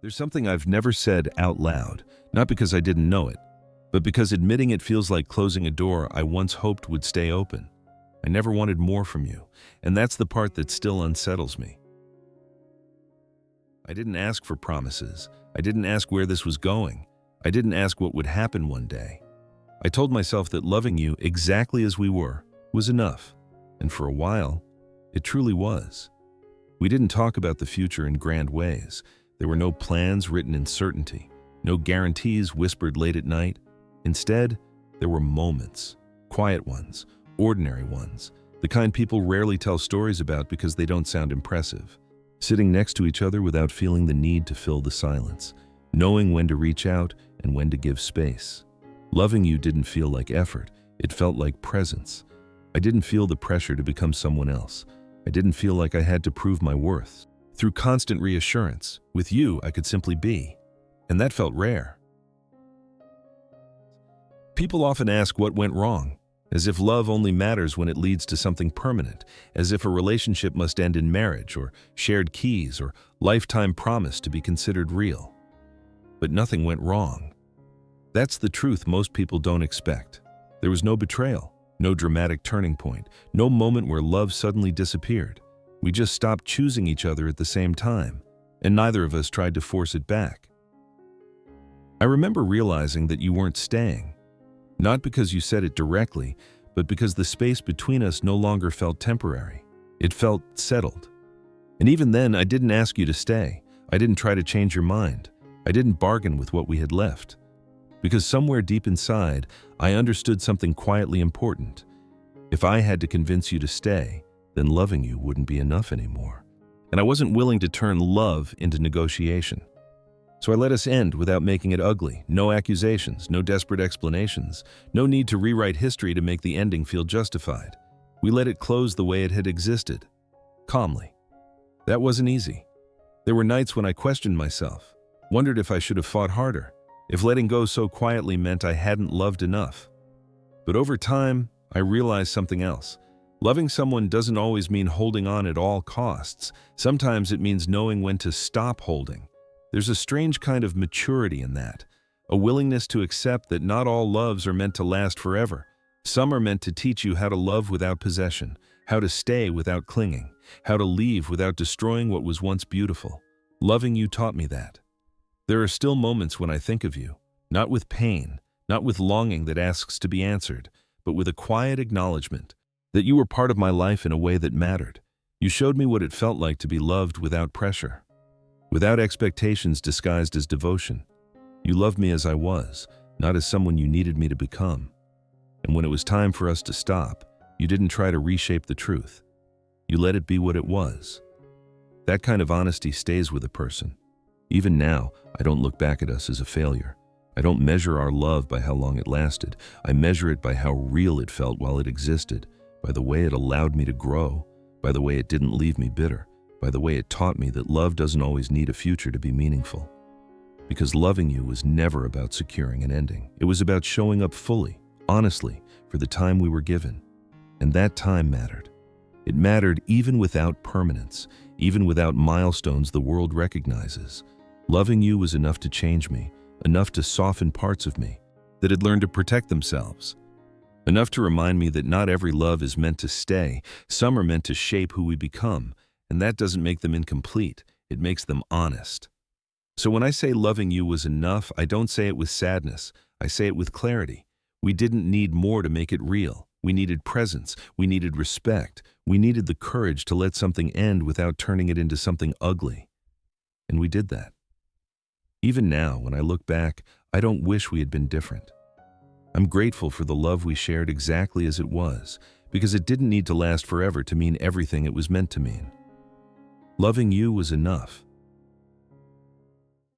There's something I've never said out loud, not because I didn't know it, but because admitting it feels like closing a door I once hoped would stay open. I never wanted more from you, and that's the part that still unsettles me. I didn't ask for promises. I didn't ask where this was going. I didn't ask what would happen one day. I told myself that loving you exactly as we were was enough, and for a while, it truly was. We didn't talk about the future in grand ways. There were no plans written in certainty, no guarantees whispered late at night. Instead, there were moments, quiet ones, ordinary ones, the kind people rarely tell stories about because they don't sound impressive. Sitting next to each other without feeling the need to fill the silence, knowing when to reach out and when to give space. Loving you didn't feel like effort, it felt like presence. I didn't feel the pressure to become someone else. I didn't feel like I had to prove my worth. Through constant reassurance, with you I could simply be, and that felt rare. People often ask what went wrong, as if love only matters when it leads to something permanent, as if a relationship must end in marriage or shared keys or lifetime promise to be considered real. But nothing went wrong. That's the truth most people don't expect. There was no betrayal, no dramatic turning point, no moment where love suddenly disappeared. We just stopped choosing each other at the same time, and neither of us tried to force it back. I remember realizing that you weren't staying, not because you said it directly, but because the space between us no longer felt temporary. It felt settled. And even then, I didn't ask you to stay. I didn't try to change your mind. I didn't bargain with what we had left. Because somewhere deep inside, I understood something quietly important. If I had to convince you to stay, then loving you wouldn't be enough anymore. And I wasn't willing to turn love into negotiation. So I let us end without making it ugly. No accusations, no desperate explanations, no need to rewrite history to make the ending feel justified. We let it close the way it had existed, calmly. That wasn't easy. There were nights when I questioned myself, wondered if I should have fought harder, if letting go so quietly meant I hadn't loved enough. But over time, I realized something else. Loving someone doesn't always mean holding on at all costs. Sometimes it means knowing when to stop holding. There's a strange kind of maturity in that, a willingness to accept that not all loves are meant to last forever. Some are meant to teach you how to love without possession, how to stay without clinging, how to leave without destroying what was once beautiful. Loving you taught me that. There are still moments when I think of you, not with pain, not with longing that asks to be answered, but with a quiet acknowledgement that you were part of my life in a way that mattered. You showed me what it felt like to be loved without pressure, without expectations disguised as devotion. You loved me as I was, not as someone you needed me to become. And when it was time for us to stop, you didn't try to reshape the truth. You let it be what it was. That kind of honesty stays with a person. Even now, I don't look back at us as a failure. I don't measure our love by how long it lasted. I measure it by how real it felt while it existed, by the way it allowed me to grow, by the way it didn't leave me bitter, by the way it taught me that love doesn't always need a future to be meaningful. Because loving you was never about securing an ending. It was about showing up fully, honestly, for the time we were given. And that time mattered. It mattered even without permanence, even without milestones the world recognizes. Loving you was enough to change me, enough to soften parts of me that had learned to protect themselves. Enough to remind me that not every love is meant to stay. Some are meant to shape who we become, and that doesn't make them incomplete. It makes them honest. So when I say loving you was enough, I don't say it with sadness. I say it with clarity. We didn't need more to make it real. We needed presence. We needed respect. We needed the courage to let something end without turning it into something ugly. And we did that. Even now, when I look back, I don't wish we had been different. I'm grateful for the love we shared exactly as it was, because it didn't need to last forever to mean everything it was meant to mean. Loving you was enough.